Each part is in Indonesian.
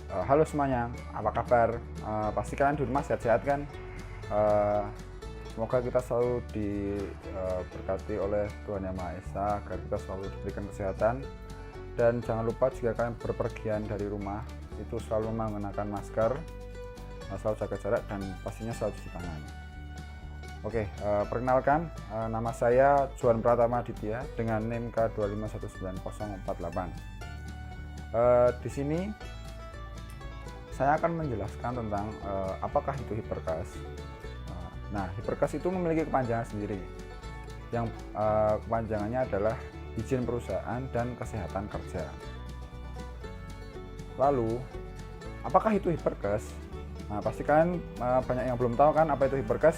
Halo semuanya, apa kabar? Pasti kalian di rumah sehat-sehat kan? Eh, Semoga kita selalu diberkati oleh Tuhan Yang Maha Esa, agar kita selalu diberikan kesehatan. Dan jangan lupa jika kalian berpergian dari rumah, itu selalu mengenakan masker, selalu jaga jarak, dan pastinya selalu cuci tangan. Oke, perkenalkan, nama saya Juan Pratama Aditya dengan NIM K2519048. Di sini saya akan menjelaskan tentang apakah itu hiperkas. Nah, hiperkas itu memiliki kepanjangan sendiri, yang kepanjangannya adalah izin perusahaan dan kesehatan kerja. Lalu, apakah itu hiperkas? Nah, pasti kalian banyak yang belum tahu kan apa itu hiperkas.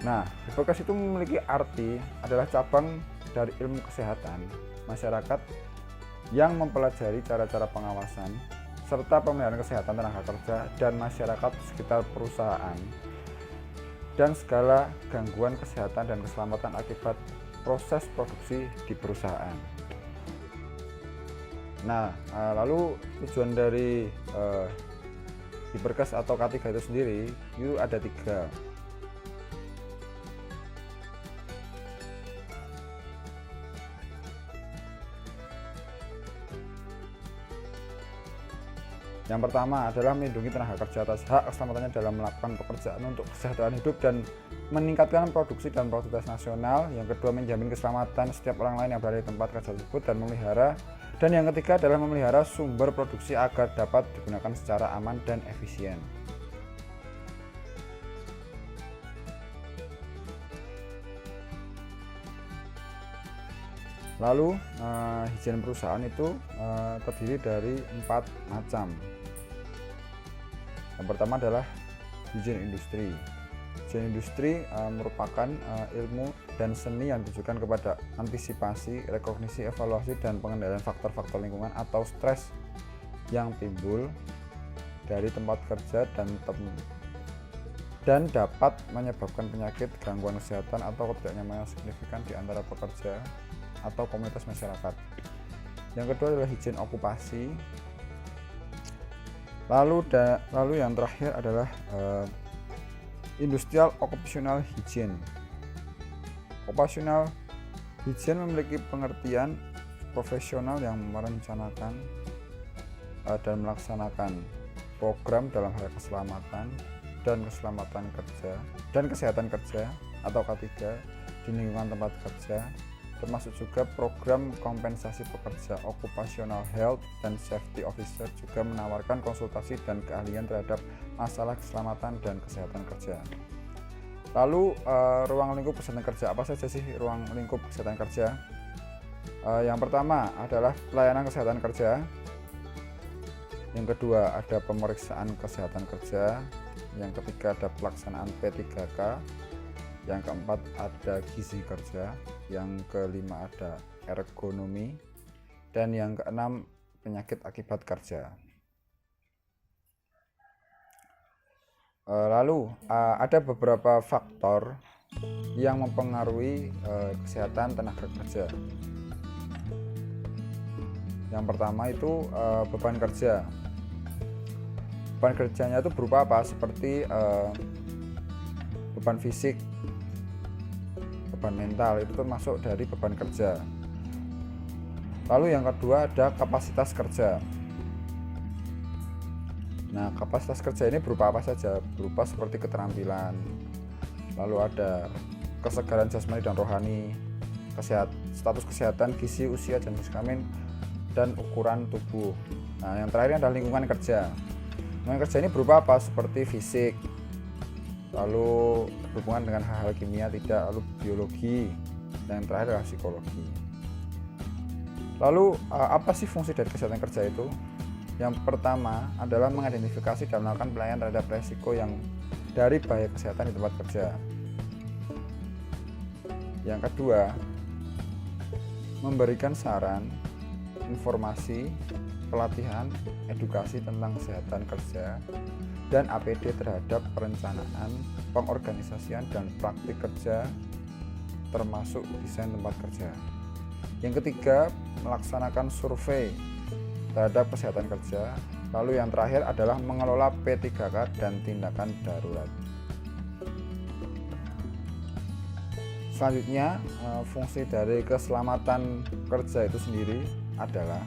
Nah, hiperkas itu memiliki arti adalah cabang dari ilmu kesehatan masyarakat yang mempelajari cara-cara pengawasan serta pemeliharaan kesehatan tenaga kerja dan masyarakat sekitar perusahaan dan segala gangguan kesehatan dan keselamatan akibat proses produksi di perusahaan. Nah, lalu tujuan dari hiperkas atau K3 itu sendiri itu ada 3. Yang pertama adalah melindungi tenaga kerja atas hak keselamatannya dalam melakukan pekerjaan untuk kesejahteraan hidup dan meningkatkan produksi dan produktivitas nasional. Yang kedua, menjamin keselamatan setiap orang lain yang berada di tempat kerja tersebut dan yang ketiga adalah memelihara sumber produksi agar dapat digunakan secara aman dan efisien. Lalu izin perusahaan itu terdiri dari 4 macam. Yang pertama adalah izin industri. Izin industri merupakan ilmu dan seni yang ditujukan kepada antisipasi, rekognisi, evaluasi, dan pengendalian faktor-faktor lingkungan atau stres yang timbul dari tempat kerja dan dapat menyebabkan penyakit, gangguan kesehatan, atau ketidaknyamanan signifikan di antara pekerja atau komunitas masyarakat. Yang kedua adalah izin okupasi. Lalu yang terakhir adalah industrial occupational hygiene. Occupational hygiene memiliki pengertian profesional yang merencanakan dan melaksanakan program dalam hal keselamatan dan keselamatan kerja dan kesehatan kerja atau K3 di lingkungan tempat kerja, termasuk juga program kompensasi pekerja. Occupational Health dan Safety Officer juga menawarkan konsultasi dan keahlian terhadap masalah keselamatan dan kesehatan kerja. Lalu ruang lingkup kesehatan kerja, apa saja sih ruang lingkup kesehatan kerja? Yang pertama adalah pelayanan kesehatan kerja. Yang kedua ada pemeriksaan kesehatan kerja. Yang ketiga ada pelaksanaan P3K. Yang keempat ada gizi kerja, yang kelima ada ergonomi, dan yang keenam penyakit akibat kerja. Lalu ada beberapa faktor yang mempengaruhi kesehatan tenaga kerja. Yang pertama itu beban kerja. Beban kerjanya itu berupa apa? Seperti beban fisik, beban mental, itu termasuk dari beban kerja. Lalu yang kedua ada kapasitas kerja. Nah, kapasitas kerja ini berupa apa saja? Berupa seperti keterampilan, lalu ada kesegaran jasmani dan rohani, status kesehatan, gizi, usia, jenis kelamin, dan ukuran tubuh. Nah, yang terakhir adalah lingkungan kerja. Lingkungan kerja ini berupa apa? Seperti fisik, lalu berhubungan dengan hal-hal kimia, lalu biologi, dan yang terakhir adalah psikologi. Lalu apa sih fungsi dari kesehatan kerja itu? Yang pertama adalah mengidentifikasi dan melakukan pelayanan terhadap resiko yang dari bahaya kesehatan di tempat kerja. Yang kedua, memberikan saran, informasi, pelatihan, edukasi tentang kesehatan kerja, dan APD terhadap perencanaan, pengorganisasian, dan praktik kerja termasuk desain tempat kerja. Yang ketiga, melaksanakan survei terhadap kesehatan kerja Lalu yang terakhir adalah mengelola P3K dan tindakan darurat. Selanjutnya, fungsi dari keselamatan kerja itu sendiri adalah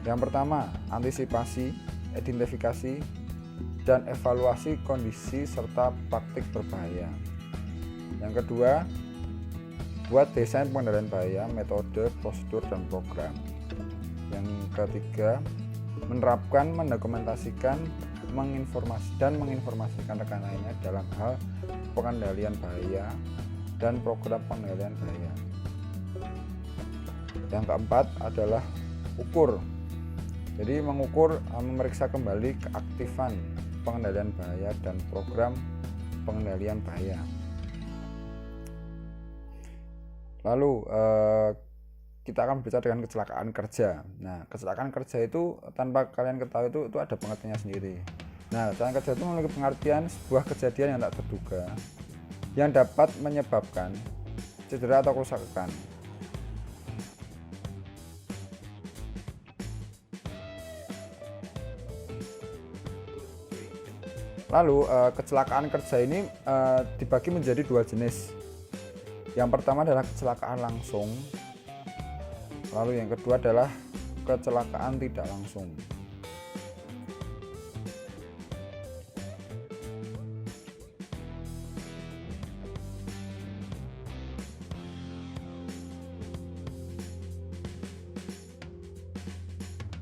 yang pertama, antisipasi, identifikasi, dan evaluasi kondisi serta praktik berbahaya. Yang kedua, buat desain pengendalian bahaya, metode, prosedur, dan program. Yang ketiga, menerapkan, mendokumentasikan, menginformasikan rekan lainnya dalam hal pengendalian bahaya dan program pengendalian bahaya. Yang keempat adalah ukur. Jadi mengukur, memeriksa kembali keaktifan pengendalian bahaya dan program pengendalian bahaya. Lalu kita akan berbicara dengan kecelakaan kerja. Nah, kecelakaan kerja itu tanpa kalian ketahui itu ada pengertiannya sendiri. Nah, kecelakaan kerja itu memiliki pengertian sebuah kejadian yang tak terduga yang dapat menyebabkan cedera atau kerusakan. Lalu kecelakaan kerja ini dibagi menjadi dua jenis. Yang pertama adalah kecelakaan langsung. Lalu yang kedua adalah kecelakaan tidak langsung.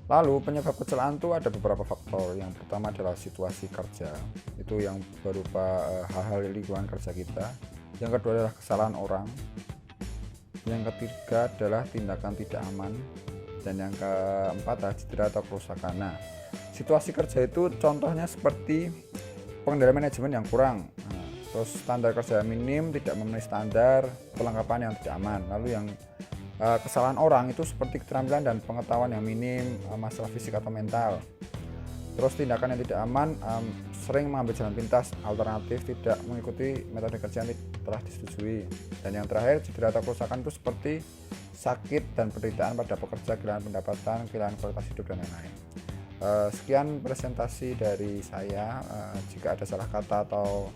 Lalu penyebab kecelakaan itu ada beberapa faktor. Yang pertama adalah situasi kerja, itu yang berupa hal-hal di lingkungan kerja kita. Yang kedua adalah kesalahan orang. Yang ketiga adalah tindakan tidak aman. Dan yang keempat adalah cedera atau kerusakan. Nah, situasi kerja itu contohnya seperti pengendalian manajemen yang kurang, terus standar kerja minim, tidak memenuhi standar, perlengkapan yang tidak aman. Lalu yang kesalahan orang itu seperti keterampilan dan pengetahuan yang minim, masalah fisik atau mental. Terus tindakan yang tidak aman, sering mengambil jalan pintas, alternatif, tidak mengikuti metode kerja yang telah disetujui. Dan yang terakhir, cedera atau kerusakan itu seperti sakit dan penderitaan pada pekerja, kehilangan pendapatan, kehilangan kualitas hidup, dan lain-lain. Sekian presentasi dari saya. Jika ada salah kata atau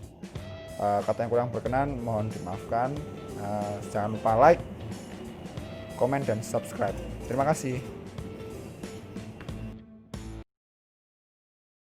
kata yang kurang berkenan, mohon dimaafkan. Jangan lupa like, komen, dan subscribe. Terima kasih.